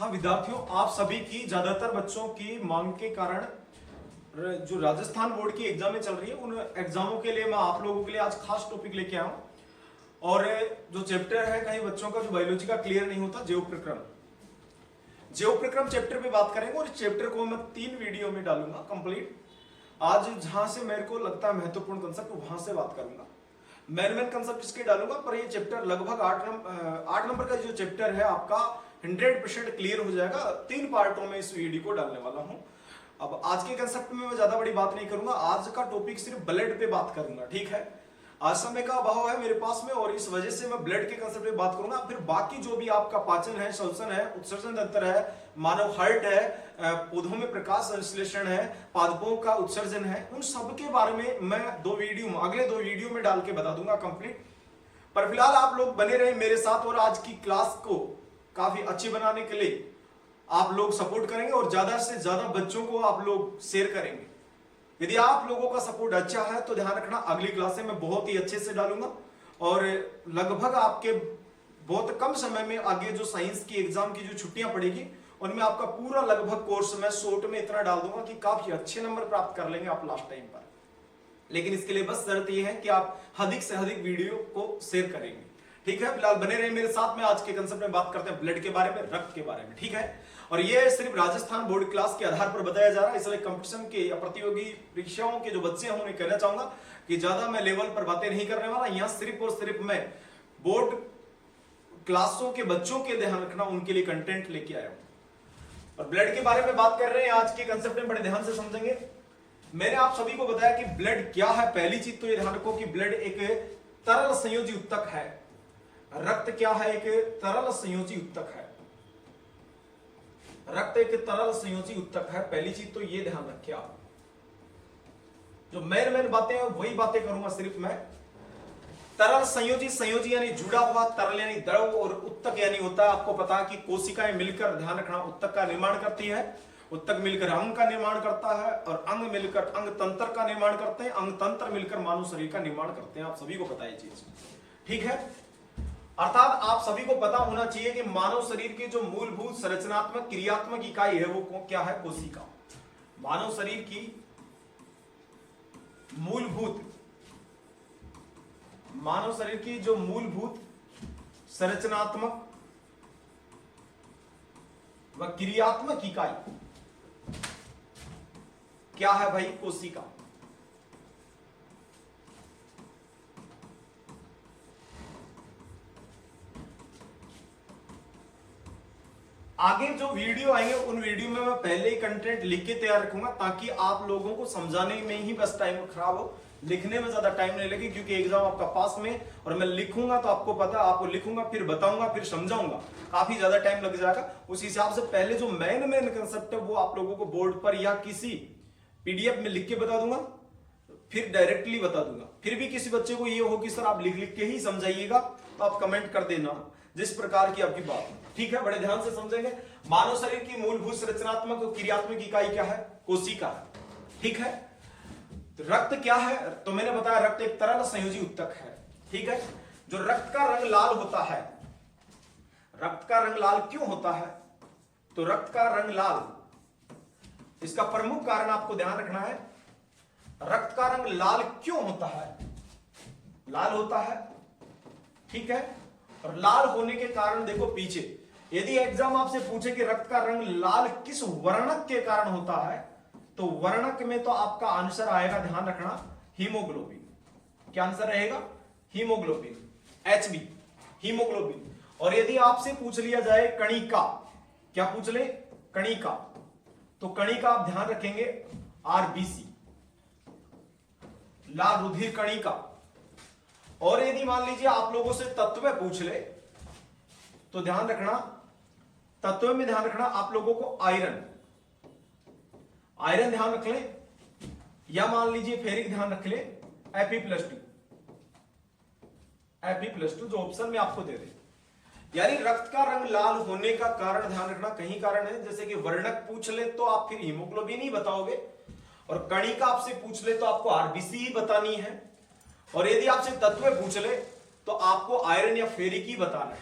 हाँ विद्यार्थियों, आप सभी की ज्यादातर बच्चों की मांग के कारण जो राजस्थान बोर्ड की एग्जामें चल रही है उन एग्जामों के लिए मैं आप लोगों के लिए आज खास टॉपिक लेके आया हूं। और जो चैप्टर है कई बच्चों का जो बायोलॉजी का क्लियर नहीं होता, जैव प्रक्रम चैप्टर पे बात करेंगे। और इस चैप्टर को मैं 3 वीडियो में डालूंगा कंप्लीट। आज जहां से मेरे को लगता है महत्वपूर्ण कंसेप्ट वहां से बात करूंगा, मेन कंसेप्ट इसके डालूंगा। पर ये चैप्टर लगभग 8 नंबर का जो चैप्टर है आपका 100% क्लियर हो जाएगा। 3 पार्टों में इस वीडियो को डालने वाला हूं। अब आज के कंसेप्ट में मैं ज्यादा बड़ी बात नहीं करूंगा, आज का टॉपिक सिर्फ ब्लड पे बात करूंगा, ठीक है। आज समय का अभाव है मेरे पास में और इस वजह से मैं ब्लड के कंसेप्ट पे बात करूंगा। फिर बाकी जो भी आपका पाचन है, श्वसन है, उत्सर्जन तंत्र है, मानव हार्ट है, पौधों में प्रकाश संश्लेषण है, पादपों का उत्सर्जन है, उन सब के बारे में मैं अगले 2 वीडियो में डाल के बता दूंगा कंप्लीट। पर फिलहाल आप लोग बने रहे मेरे साथ और आज की क्लास को काफी अच्छी बनाने के लिए आप लोग सपोर्ट करेंगे और ज्यादा से ज्यादा बच्चों को आप लोग शेयर करेंगे। यदि आप लोगों का सपोर्ट अच्छा है तो ध्यान रखना अगली क्लास में मैं बहुत ही अच्छे से डालूंगा और लगभग आपके बहुत कम समय में आगे जो साइंस की एग्जाम की जो छुट्टियां पड़ेगी उनमें आपका पूरा लगभग कोर्स मैं शॉर्ट में इतना डाल दूंगा कि काफी अच्छे नंबर प्राप्त कर लेंगे आप लास्ट टाइम पर। लेकिन इसके लिए बस शर्त यह है कि आप अधिक से अधिक वीडियो को शेयर करेंगे, ठीक है। फिलहाल बने रहे मेरे साथ में। आज के कंसेप्ट में बात करते हैं ब्लड के बारे में, रक्त के बारे में, ठीक है। और ये सिर्फ राजस्थान बोर्ड क्लास के आधार पर बताया जा रहा है, इसलिए कंपटीशन के या प्रतियोगी परीक्षाओं के जो बच्चे हैं उन्हें कहना चाहूंगा कि ज्यादा मैं लेवल पर बातें नहीं करने वाला। यहाँ सिर्फ और सिर्फ मैं बोर्ड क्लासों के बच्चों के ध्यान रखना उनके लिए कंटेंट लेके आया हूं। और ब्लड के बारे में बात कर रहे हैं, आज के कंसेप्ट में बड़े ध्यान से समझेंगे। मैंने आप सभी को बताया कि ब्लड क्या है। पहली चीज तो ये ध्यान रखो कि ब्लड एक तरल संयोजी उत्तक है। रक्त क्या है? एक तरल संयोजी उत्तक है। रक्त एक तरल संयोजी उत्तक है। पहली चीज तो ये ध्यान रखिए आप। जो मेन बातें हैं वही बातें करूंगा सिर्फ मैं। तरल संयोजी यानी जुड़ा हुआ, तरल यानी द्रव, और उत्तक यानी होता है, आपको पता है कि कोशिकाएं मिलकर, ध्यान रखना, उत्तक का निर्माण करती है। उत्तक मिलकर अंग का निर्माण करता है और अंग मिलकर अंग तंत्र का निर्माण करते हैं, अंग तंत्र मिलकर मानव शरीर का निर्माण करते हैं। आप सभी को पता है ये चीज, ठीक है। अर्थात आप सभी को पता होना चाहिए कि मानव शरीर की जो मूलभूत संरचनात्मक क्रियात्मक इकाई है वो क्या है? कोशिका। मानव शरीर की जो मूलभूत संरचनात्मक व क्रियात्मक इकाई क्या है भाई? कोशिका। आगे जो वीडियो आएंगे उन वीडियो में मैं पहले ही कंटेंट लिख के तैयार रखूंगा ताकि आप लोगों को समझाने में ही बस टाइम खराब हो, लिखने में ज्यादा टाइम नहीं लगे, क्योंकि एग्जाम आपका पास में और मैं लिखूंगा तो आपको पता, आपको लिखूंगा फिर बताऊंगा फिर समझाऊंगा, काफी ज्यादा टाइम लग जाएगा। उस हिसाब से पहले जो मेन कंसेप्ट है वो आप लोगों को बोर्ड पर या किसी पीडीएफ में लिख के बता दूंगा, फिर डायरेक्टली बता दूंगा। फिर भी किसी बच्चे को ये हो कि सर आप लिख के ही समझाइएगा तो आप कमेंट कर देना जिस प्रकार की आपकी बात, ठीक है। बड़े ध्यान से समझेंगे। मानव शरीर की मूलभूत संरचनात्मक और क्रियात्मक इकाई क्या है? कोशिका, ठीक है। तो रक्त क्या है? तो मैंने बताया रक्त एक तरल संयोजी उत्तक है, ठीक है। जो रक्त का रंग लाल होता है, रक्त का रंग लाल क्यों होता है? तो रक्त का रंग लाल, इसका प्रमुख कारण आपको ध्यान रखना है। रक्त का रंग लाल क्यों होता है? लाल होता है, ठीक है। और लाल होने के कारण देखो पीछे, यदि एग्जाम आपसे पूछे कि रक्त का रंग लाल किस वर्णक के कारण होता है, तो वर्णक में तो आपका आंसर आएगा, ध्यान रखना, हीमोग्लोबिन। क्या आंसर रहेगा? Haemoglobin, HB, haemoglobin. और यदि आपसे पूछ लिया जाए कणिका, क्या पूछ ले? कणिका, तो कणिका आप ध्यान रखेंगे RBC, लाल रुधिर कणिका। और यदि मान लीजिए आप लोगों से तत्व पूछ ले तो ध्यान रखना, तत्व में ध्यान रखना आप लोगों को आयरन ध्यान रख ले, या मान लीजिए फेरिक ध्यान रख ले, Fe+2 जो ऑप्शन में आपको दे दे। यानी रक्त का रंग लाल होने का कारण ध्यान रखना कहीं कारण है, जैसे कि वर्णक पूछ ले तो आप फिर हीमोग्लोबिन ही बताओगे, और कणिका आपसे पूछ ले तो आपको RBC ही बतानी है, और यदि आपसे तत्व पूछ ले तो आपको आयरन या फेरिक ही बताना है।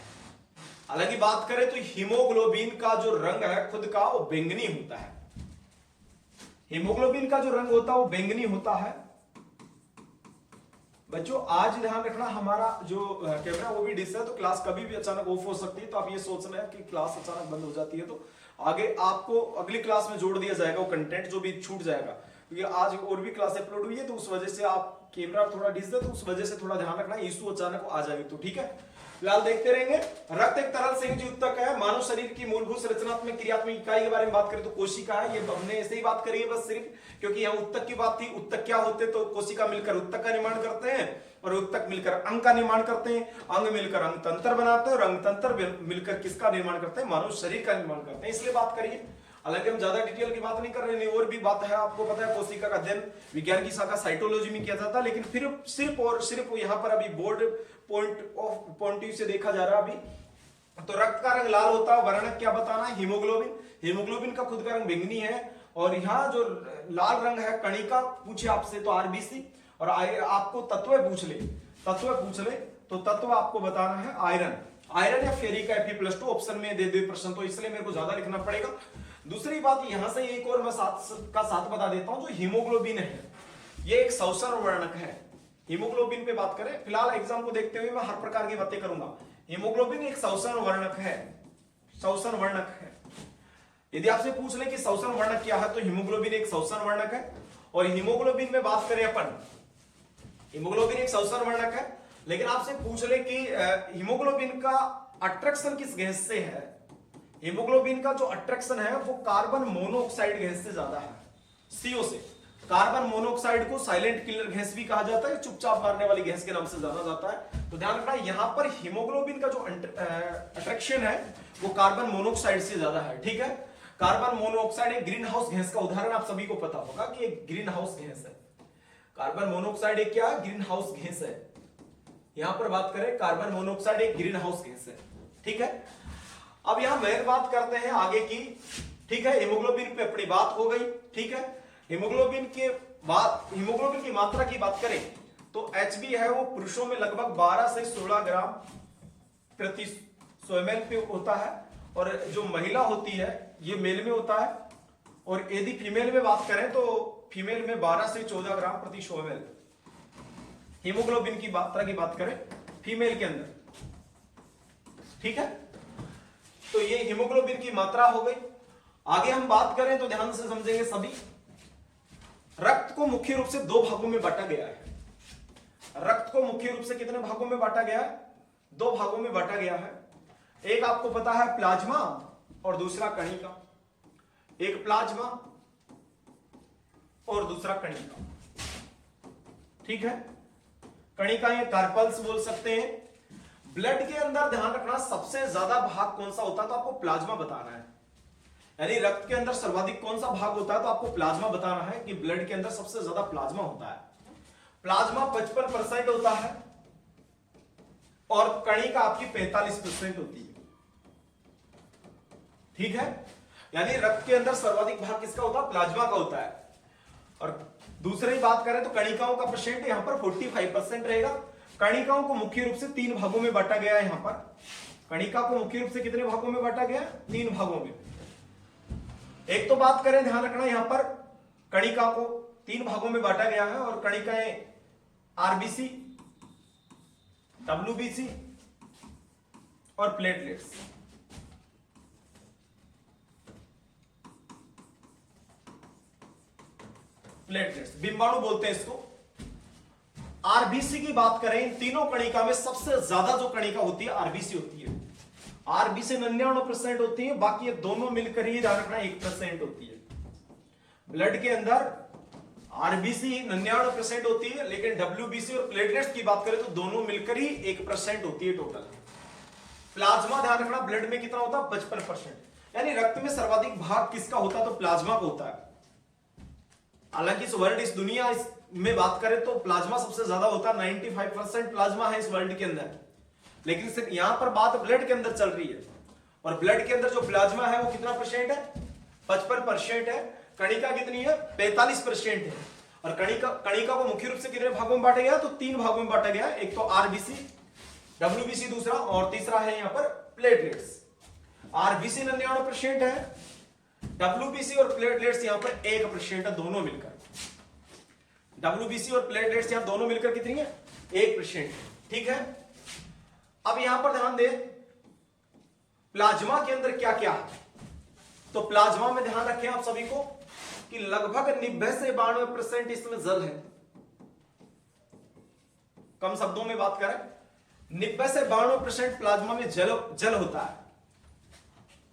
हालांकि बात करें तो हीमोग्लोबिन का जो रंग है खुद का वो बैंगनी होता है। हीमोग्लोबिन का जो रंग होता है वो बैंगनी होता है। बच्चों आज ध्यान रखना, हमारा जो कैमरा वो भी डिस है, तो क्लास कभी भी अचानक ऑफ हो सकती है। तो आप ये सोच रहे हैं कि क्लास अचानक बंद हो जाती है तो आगे आपको अगली क्लास में जोड़ दिया जाएगा, वो कंटेंट जो भी छूट जाएगा, क्योंकि आज और भी क्लास अपलोड हुई है तो उस वजह से आप कैमरा थोड़ा डिस है, तो उस वजह से थोड़ा ध्यान रखना, इशू अचानक आ जाएगी तो ठीक है। फिलहाल देखते रहेंगे। रक्त एक तरल संयोजी उत्तक है। मानव शरीर की मूलभूत संरचनात्मक क्रियात्मक इकाई के बारे में बात करें तो कोशिका है। ये हमने ऐसे ही बात करी है बस सिर्फ, क्योंकि यहाँ उत्तक की बात थी। उत्तक क्या होते, तो कोशिका मिलकर उत्तक का निर्माण करते हैं और उत्तक मिलकर अंग का निर्माण करते हैं, अंग मिलकर अंग तंत्र बनाते हैं और अंग तंत्र मिलकर किसका निर्माण करते हैं, मानव शरीर का निर्माण करते हैं, इसलिए बात करिए। हालांकि हम ज्यादा डिटेल की बात नहीं कर रहे हैं, और भी बात है। आपको पता है कोशिका का अध्ययन विज्ञान की शाखा साइटोलॉजी में किया जाता है, लेकिन फिर सिर्फ और सिर्फ यहाँ पर अभी बोर्ड पॉइंट से देखा जा रहा है अभी। तो रक्त का रंग लाल होता है, वर्णक क्या बताना है, हीमोग्लोबिन। हीमोग्लोबिन का खुद का रंग बैंगनी है, और यहाँ जो लाल रंग है कणिका पूछे आपसे तो आरबीसी, और आपको तत्व पूछ ले तो तत्व आपको बताना है आयरन। आयरन या फेरिक Fe+2 ऑप्शन में दे दे प्रश्न, तो इसलिए मेरे को ज्यादा लिखना पड़ेगा। दूसरी बात यहां से एक और मैं साथ बता देता हूं, जो हीमोग्लोबिन है ये एक श्वसन वर्णक है। हीमोग्लोबिन पे बात करें, फिलहाल एग्जाम को देखते हुए मैं हर प्रकार की बातें करूंगा। हीमोग्लोबिन एक श्वसन वर्णक है, श्वसन वर्णक है। यदि आपसे पूछ ले कि श्वसन वर्णक क्या है, तो हीमोग्लोबिन एक श्वसन वर्णक है। और हीमोग्लोबिन में बात करें अपन, हीमोग्लोबिन एक श्वसन वर्णक है, लेकिन आपसे पूछ ले कि हीमोग्लोबिन का अट्रैक्शन किस गैस से है। हीमोग्लोबिन का जो अट्रैक्शन है वो कार्बन मोनोऑक्साइड गैस से ज्यादा है, CO से। कार्बन मोनोऑक्साइड को साइलेंट किलर गैस भी कहा जाता है, चुपचाप मारने वाली गैस के नाम से जाना जाता है। तो ध्यान रखना, यहां पर हीमोग्लोबिन का जो अट्रैक्शन है वो कार्बन मोनोऑक्साइड से ज्यादा है, ठीक है। कार्बन मोनोऑक्साइड एक ग्रीन हाउस गैस का उदाहरण आप सभी को पता होगा कि एक ग्रीन हाउस गैस है। कार्बन मोनोऑक्साइड एक क्या, ग्रीन हाउस गैस है। यहां पर बात करें, कार्बन मोनोऑक्साइड एक ग्रीन हाउस गैस है, ठीक है। अब यहां मेन बात करते हैं आगे की, ठीक है। हीमोग्लोबिन पे अपनी बात हो गई, ठीक है। हीमोग्लोबिन के बाद हीमोग्लोबिन की मात्रा की बात करें तो HB है वो पुरुषों में लगभग 12 से 16 ग्राम प्रति 100 ml पे होता है, और जो महिला होती है ये मेल में होता है। और यदि फीमेल में बात करें तो फीमेल में 12 से 14 ग्राम प्रति 100 ml हीमोग्लोबिन की मात्रा की बात करें फीमेल के अंदर, ठीक है। तो ये हीमोग्लोबिन की मात्रा हो गई। आगे हम बात करें तो ध्यान से समझेंगे सभी। रक्त को मुख्य रूप से 2 भागों में बांटा गया है। रक्त को मुख्य रूप से कितने भागों में बांटा गया है, 2 भागों में बांटा गया है। एक आपको पता है प्लाज्मा और दूसरा कणिका। एक प्लाज्मा और दूसरा कणिका, ठीक है। कणिका या कार्पल्स बोल सकते हैं। ब्लड के अंदर ध्यान रखना सबसे ज्यादा भाग कौन सा होता है, तो आपको प्लाज्मा बताना है। यानी रक्त के अंदर सर्वाधिक कौन सा भाग होता है, तो आपको प्लाज्मा बताना है कि ब्लड के अंदर सबसे ज्यादा प्लाज्मा होता है। प्लाज्मा 55% होता है और कणिका आपकी 45% होती है, ठीक है। यानी रक्त के अंदर सर्वाधिक भाग किसका होता है, प्लाज्मा का होता है। और दूसरी बात करें तो कणिकाओं का परसेंट यहां पर 45% रहेगा। कणिकाओं को मुख्य रूप से 3 भागों में बांटा गया है। यहां पर कणिका को मुख्य रूप से कितने भागों में बांटा गया, 3 भागों में। एक तो बात करें, ध्यान रखना, यहां पर कणिका को 3 भागों में बांटा गया है, और कणिकाएं आरबीसी, डब्ल्यूबीसी और प्लेटलेट्स। प्लेटलेट्स बिंबाणु बोलते हैं इसको। आरबीसी की बात करें, इन तीनों कणिका में सबसे ज्यादा जो कणिका होती है आरबीसी होती है। आरबीसी 99% होती है, बाकी ये दोनों मिलकर ही ध्यान रखना 1% होती है। ब्लड के अंदर आरबीसी 99% होती है, लेकिन डब्ल्यूबीसी और प्लेटलेट्स की बात करें तो दोनों मिलकर ही 1% होती है टोटल। प्लाज्मा ध्यान रखना ब्लड में कितना होता है, 55%। यानी रक्त में सर्वाधिक भाग किसका होता है, तो प्लाज्मा का होता है। हालांकि इस वर्ल्ड, इस दुनिया में बात करें तो प्लाज्मा सबसे ज्यादा होता है, 95% प्लाज्मा है इस वर्ल्ड के अंदर। लेकिन सिर्फ यहां पर बात ब्लड के अंदर चल रही है, और ब्लड के अंदर जो प्लाज्मा है वो कितना परसेंट है, 55% है। कणिका कितनी है, 45% है। और कणिका को मुख्य रूप से कितने भागों में बांटा गया, तो 3 भागों में बांटा गया। एक तो आरबीसी, डब्ल्यूबीसी दूसरा, और तीसरा है यहां पर प्लेटलेट्स। आरबीसी 99% है, डब्ल्यूबीसी और प्लेटलेट्स यहां पर 1% है, दोनों मिलकर। डब्ल्यूबीसी और प्लेटलेट्स यहां दोनों मिलकर कितनी है? 1%। ठीक है, अब यहां पर ध्यान दे प्लाज्मा के अंदर क्या क्या है। तो प्लाज्मा में ध्यान रखें आप सभी को कि लगभग 90 से 92% इसमें जल है। कम शब्दों में बात करें, 90 से 92% प्लाज्मा में जल होता है।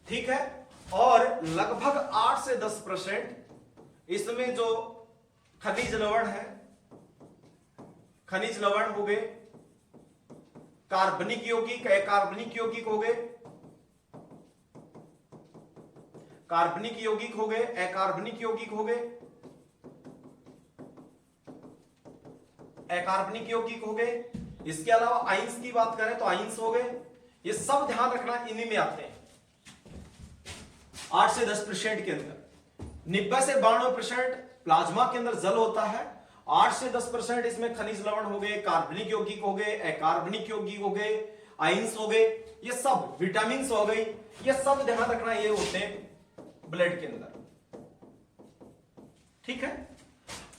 ठीक है, और लगभग 8 से 10% इसमें जो खनिज लवण है, खनिज लवण हो गए, कार्बनिक यौगिक, अकार्बनिक यौगिक हो गए, कार्बनिक यौगिक हो गए, अकार्बनिक यौगिक हो गए, अकार्बनिक यौगिक हो गए। इसके अलावा आइंस की बात करें तो आइंस हो गए। ये सब ध्यान रखना इन्हीं में आते हैं। 8 से 10% के अंदर 90 से 92% प्लाज्मा के अंदर जल होता है। 8 से 10% इसमें खनिज लवण हो गए, कार्बनिक यौगिक हो गए, अकार्बनिक यौगिक हो गए, आइंस हो गए, ये सब विटामिन हो गई, ये सब ध्यान रखना ये होते हैं ब्लड के अंदर। ठीक है,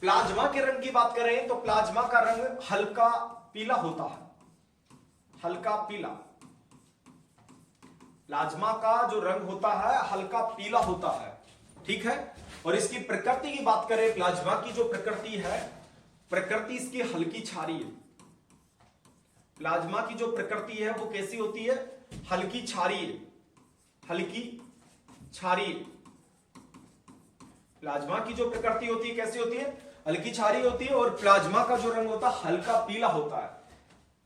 प्लाज्मा के रंग की बात करें तो प्लाज्मा का रंग हल्का पीला होता है, हल्का पीला। प्लाज्मा का जो रंग होता है हल्का पीला होता है। ठीक है, और इसकी प्रकृति की बात करें, प्लाज्मा की जो प्रकृति है, प्रकृति इसकी हल्की क्षारीय है। प्लाज्मा की जो प्रकृति है वो कैसी होती है? हल्की क्षारीय, हल्की क्षारीय। प्लाज्मा की जो प्रकृति होती है कैसी होती है? हल्की क्षारीय होती है, और प्लाज्मा का जो रंग होता है हल्का पीला होता है।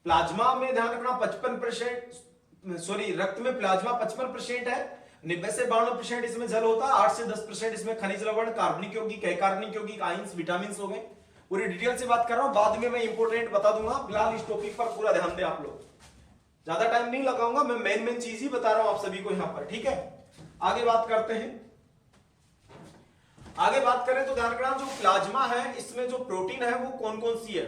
प्लाज्मा में ध्यान रखना 55%, सॉरी, रक्त में प्लाज्मा 55% है, 90 से 92% इसमें जल होता है, 8 से 10% इसमें खनिज लवण, कार्बनिक यौगिक, अकार्बनिक यौगिक, आइंस, विटामिन हो गए। पूरी डिटेल से बात कर रहा हूं, बाद में मैं इंपोर्टेंट बता दूंगा। फिलहाल इस टॉपिक पर पूरा ध्यान दें आप लोग, ज्यादा टाइम नहीं लगाऊंगा, मैं मेन चीज ही बता रहा हूं आप सभी को यहां पर। ठीक है, आगे बात करते हैं। आगे बात करें तो ध्यान रखना जो प्लाज्मा है इसमें जो प्रोटीन है वो कौन कौन सी है।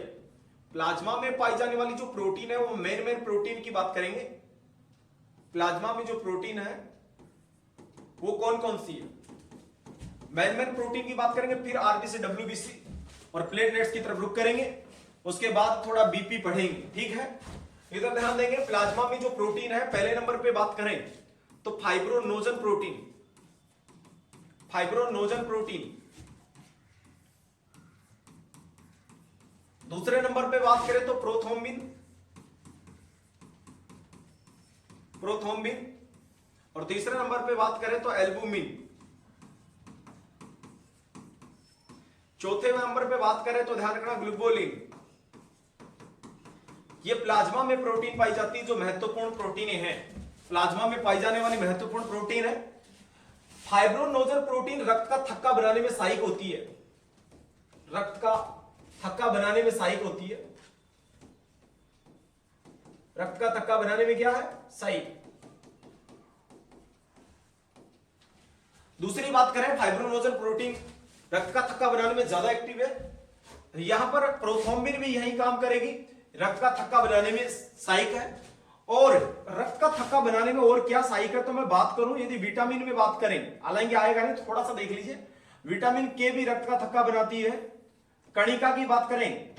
प्लाज्मा में पाई जाने वाली जो प्रोटीन है वो मेन प्रोटीन की बात करेंगे। प्लाज्मा में जो प्रोटीन है वो कौन कौन सी है, मेन प्रोटीन की बात करेंगे, फिर आरबीसी, डब्ल्यूबीसी और प्लेटलेट्स की तरफ रुक करेंगे, उसके बाद थोड़ा बीपी पढ़ेंगे। ठीक है, इधर ध्यान देंगे। प्लाज्मा में जो प्रोटीन है, पहले नंबर पे बात करें तो फाइब्रोनोजन प्रोटीन, फाइब्रोनोजन प्रोटीन। दूसरे नंबर पे बात करें तो प्रोथ्रोम्बिन, प्रोथ्रोम्बिन, और तीसरे नंबर पे बात करें तो एल्बुमिन। चौथे नंबर पे बात करें तो ध्यान रखना ग्लूकोलिन। ये प्लाज्मा में प्रोटीन पाई जाती है, जो महत्वपूर्ण प्रोटीन है, प्लाज्मा में पाई जाने वाली महत्वपूर्ण प्रोटीन है। फाइब्रोनोजन प्रोटीन रक्त का थक्का बनाने में सहायक होती है, रक्त का थक्का बनाने में सहायक होती है। रक्त का थक्का बनाने में क्या है? सहायक। दूसरी बात करें, फाइब्रोनोजन प्रोटीन रक्त का थक्का बनाने में ज्यादा एक्टिव है। यहां पर प्रोथ्रोम्बिन भी यही काम करेगी, रक्त का थक्का बनाने में सहायक है। और रक्त का थक्का बनाने में और क्या सहायक है तो मैं बात करूं, यदि विटामिन में बात करें, हालांकि आएगा नहीं, थोड़ा सा देख लीजिए। विटामिन के भी रक्त का थक्का बनाती है। कणिका की बात करें तो